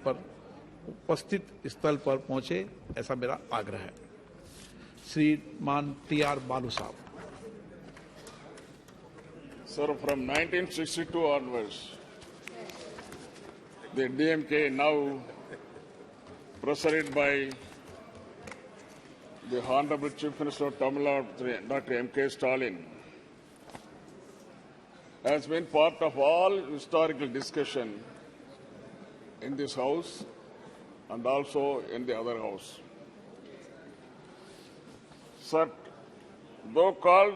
पर उपस्थित स्थल पर पहुंचे, ऐसा मेरा आग्रह है। श्रीमान टी.आर. बालू साहब। Sir, from 1962 onwards, the DMK, now presided by the Honorable Chief Minister of Tamil Nadu, Dr. M.K. Stalin, has been part of all historical discussion in this House and also in the other House. Sir, though called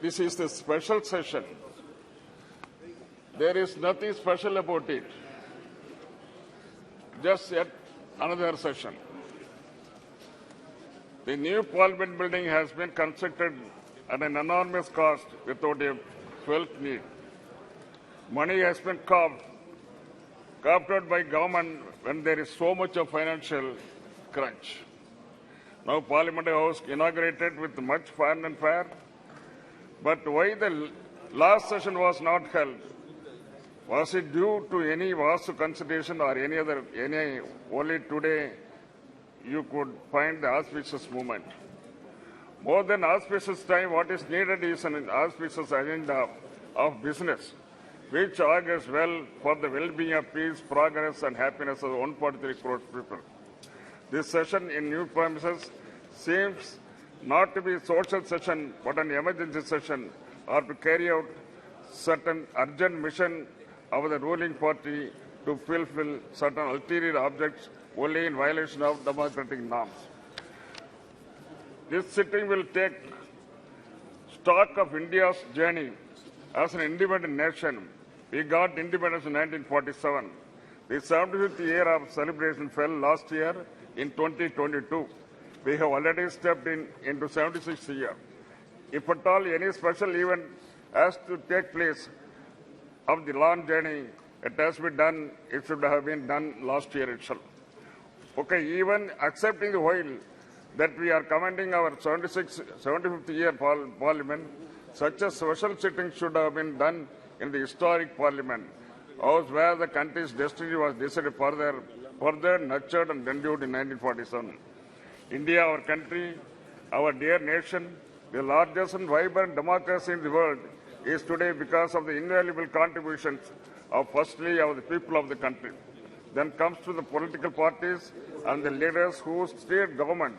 this is the special session, there is nothing special about it. Just yet another session. The new Parliament building has been constructed at an enormous cost without a felt need. Money has been carved out by government when there is so much of financial crunch. Now Parliament House inaugurated with much fun and fair. But why the last session was not held? Was it due to any vastu consideration or any only today you could find the auspicious moment? More than auspicious time, what is needed is an auspicious agenda of business, which augurs well for the well-being of peace, progress and happiness of 143 crore people. This session in new premises seems not to be a social session but an emergency session, or to carry out certain urgent mission of the ruling party to fulfill certain ulterior objects only in violation of democratic norms. This sitting will take stock of India's journey as an independent nation. We got independence in 1947. The 75th year of celebration fell last year in 2022. We have already stepped into 76th year. If at all any special event has to take place of the long journey, it has been done, it should have been done last year itself. Okay, even accepting the while that we are commending our 75th year Parliament, such a special sitting should have been done in the historic Parliament, house where the country's destiny was decided further nurtured and renewed in 1947. India, our country, our dear nation, the largest and vibrant democracy in the world, is today because of the invaluable contributions of firstly of the people of the country. Then comes to the political parties and the leaders who steered government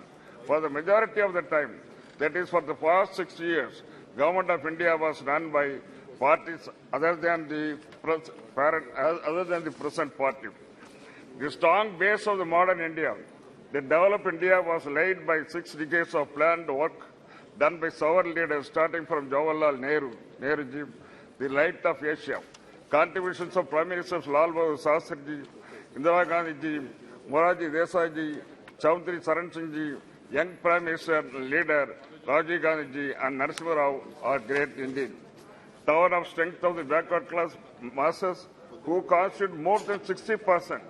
for the majority of the time. That is, for the past 6 years, government of India was run by parties other than the present party. The strong base of the modern India, the developed India, was laid by 6 decades of planned work done by sovereign leaders starting from Jawaharlal Nehruji, the light of Asia. Contributions of Prime Ministers Lal Bahadur Shastriji, Indira Gandhi, Morarji Desai, Chaudhary Charan Singh ji, young Prime Minister leader Rajiv Gandhi and Narasimha Rao are great indeed. Tower of strength of the backward class masses who constitute more than 60%.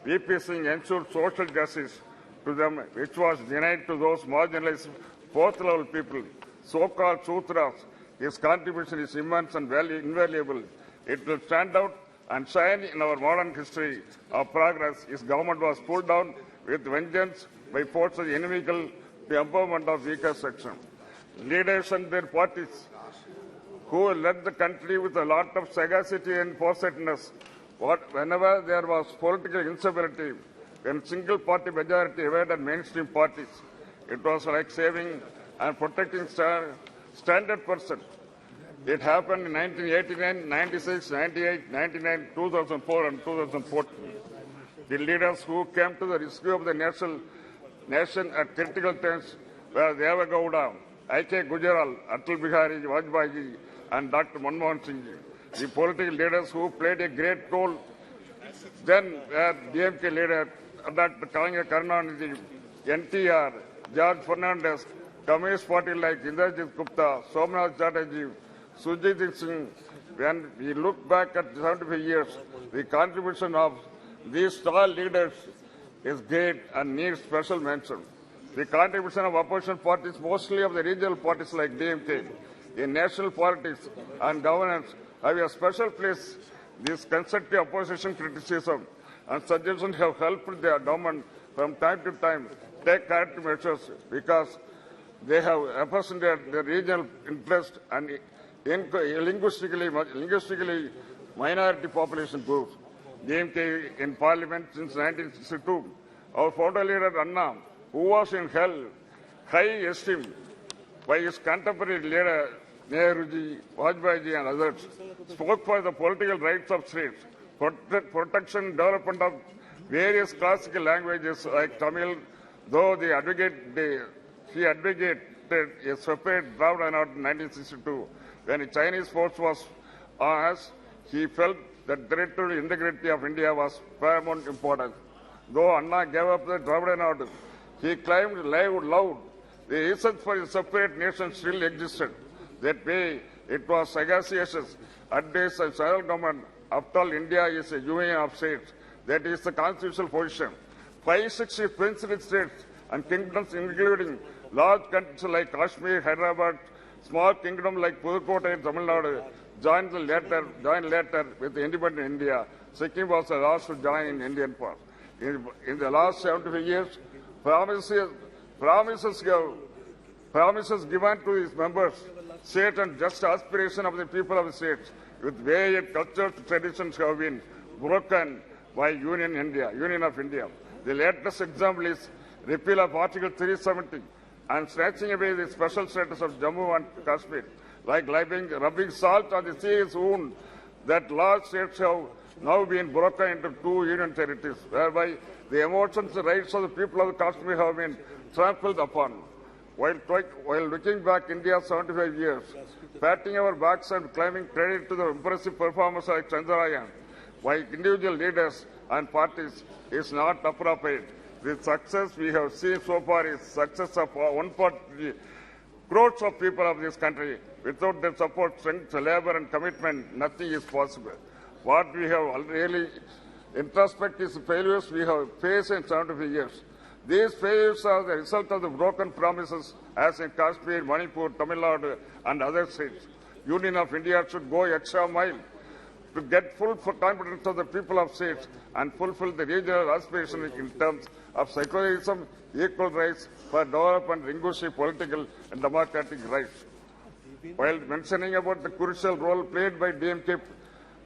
VP Singh ensured social justice to them, which was denied to those marginalized fourth-level people, so-called Sutras. His contribution is immense and invaluable. It will stand out and shine in our modern history of progress. His government was pulled down with vengeance by forces inimical to the empowerment of weaker section. Leaders and their parties who led the country with a lot of sagacity and foresightedness. Whenever there was political instability, when single-party majority evaded mainstream parties, it was like saving and protecting standard person. It happened in 1989, 96, 98, 99, 2004 and 2014. The leaders who came to the rescue of the nation at critical times were Deva Gowda, I.K. Gujaral, Atal Bihari Vajpayee and Dr. Manmohan Singh. The political leaders who played a great role then were DMK leader Dr. Kanga Karunanidhi, NTR, George Fernandez, Communist Party like Indrajit Gupta, Somnath Chatterjee, Sujit Singh. When we look back at 75 years, the contribution of these tall leaders is great and needs special mention. The contribution of opposition parties, mostly of the regional parties like DMK, in national politics and governance, have a special place. This constructive opposition criticism and suggestions have helped the government from time to time take corrective measures because they have represented the regional interest and linguistically minority population groups. DMK in parliament since 1962. Our founder leader Anna, who was in high esteem by his contemporary leader Nehruji, Vajpayee and others, spoke for the political rights of states, protection, development of various classical languages like Tamil, though he advocated a separate Dravida Nadu in 1962. When the Chinese force was on us, he felt that territorial integrity of India was paramount importance. Though Anna gave up the Dravida Nadu, he claimed loud the reasons for a separate nation still existed. That way, it was sagacious advice of central government. After all, India is a union of states. That is the constitutional position. 560 princely states and kingdoms, including large countries like Kashmir, Hyderabad, small kingdom like Pudukottai and Tamil Nadu, joined later with the independent India. Sikkim was the last to join in Indian part. In the last 75 years, promises given to its members, state and just aspiration of the people of the states with various cultural traditions have been broken by Union of India. The latest example is repeal of Article 370 and snatching away the special status of Jammu and Kashmir, like rubbing salt on the serious wound that large states have now been broken into two union territories, whereby the emotions and rights of the people of Kashmir have been trampled upon. While looking back India 75 years, patting our backs and claiming credit to the impressive performance like Chandrayaan by individual leaders and parties is not appropriate. The success we have seen so far is success of 140 crores of people of this country. Without their support, strength, labor and commitment, nothing is possible. What we have really introspect is the failures we have faced in 75 years. These failures are the result of the broken promises as in Kashmir, Manipur, Tamil Nadu and other states. Union of India should go extra mile to get full confidence of the people of states and fulfill the regional aspirations in terms of secularism, equal rights for development, linguistic, political and democratic rights. While mentioning about the crucial role played by DMK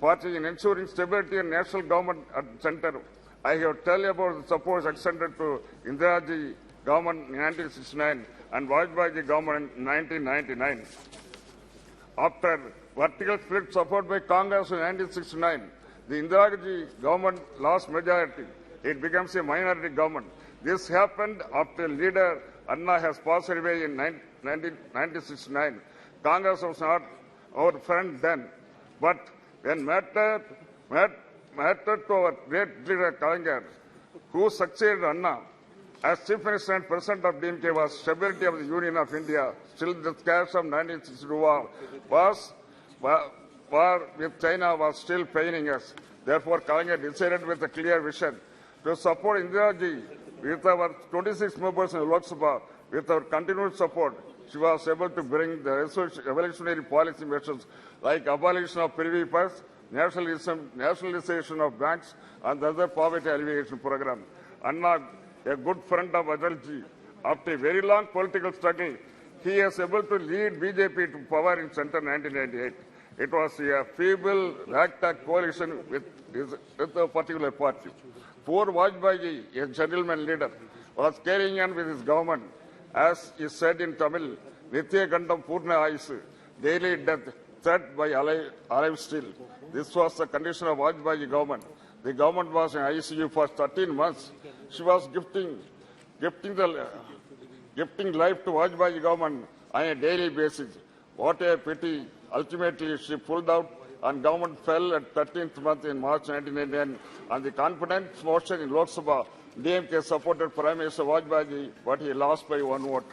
party in ensuring stability and national government at the center, I have tell you about the support extended to Indiraji government in 1969 and Vajpayee government in 1999. After vertical split support by Congress in 1969, the Indiraji government lost majority. It becomes a minority government. This happened after leader Anna has passed away in 1969. Congress was not our friend then, but when mattered to our great leader Kalinga, who succeeded Anna as Chief Minister and President of DMK, was stability of the Union of India. Still, the scars of 1962 war with China was still paining us. Therefore, Kalinga decided with a clear vision to support Indiraji with our 26 members in Lok Sabha. With our continued support, she was able to bring the revolutionary policy measures like abolition of privy purse, nationalization of banks, and the other poverty alleviation program. Anna, a good friend of Atalji, after a very long political struggle, he is able to lead BJP to power in center 1998. It was a feeble, ragtag coalition with a particular party. Poor Vajpayee, a gentleman leader, was carrying on with his government. As is said in Tamil, Nitya Gandam Purna Aisu, daily death, threat by alive still. This was the condition of Vajpayee government. The government was in ICU for 13 months. She was gifting life to Vajpayee government on a daily basis. What a pity. Ultimately, she pulled out and government fell at 13th month in March 1999. On the confidence motion in Lok Sabha, DMK supported Prime Minister Vajpayee, but he lost by one vote.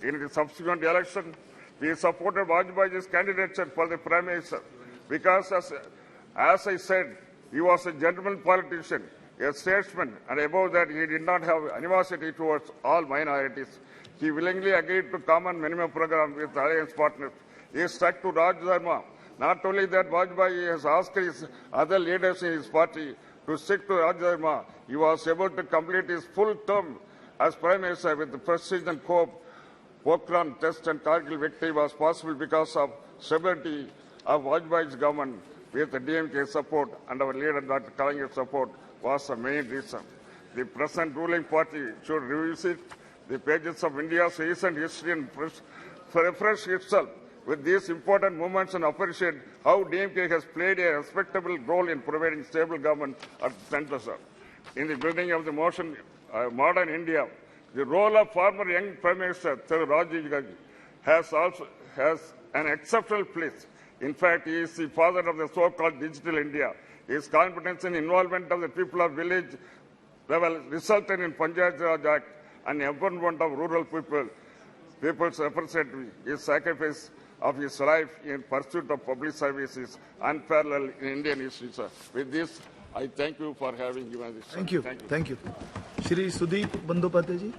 In the subsequent election, we supported Vajpayee's candidature for the Prime Minister because, as I said, he was a gentleman politician, a statesman, and above that, he did not have animosity towards all minorities. He willingly agreed to common minimum program with alliance partners. He stuck to Raj Dharma. Not only that, Vajpayee has asked his other leaders in his party to stick to Rajya Dharma, he was able to complete his full term as Prime Minister with the precision and hope. Pokhran test and Kargil victory was possible because of stability of Vajpayee's government with the DMK support and our leader Dr. Kalangar's support was the main reason. The present ruling party should revisit the pages of India's recent history and refresh itself with these important movements and appreciate how DMK has played a respectable role in providing stable government at the center, sir. In the building of the modern India, the role of former young Prime Minister Sir Rajiv Gandhi has an exceptional place. In fact, he is the father of the so-called digital India. His competence and involvement of the people of village level resulted in Panchayat Raj Act and empowerment of rural people's representative. His sacrifice of his life in pursuit of public service is unparalleled in Indian history, sir. With this, I thank you for having given this. Thank you. Thank you. Shri Sudeep Bandyopadhyay ji.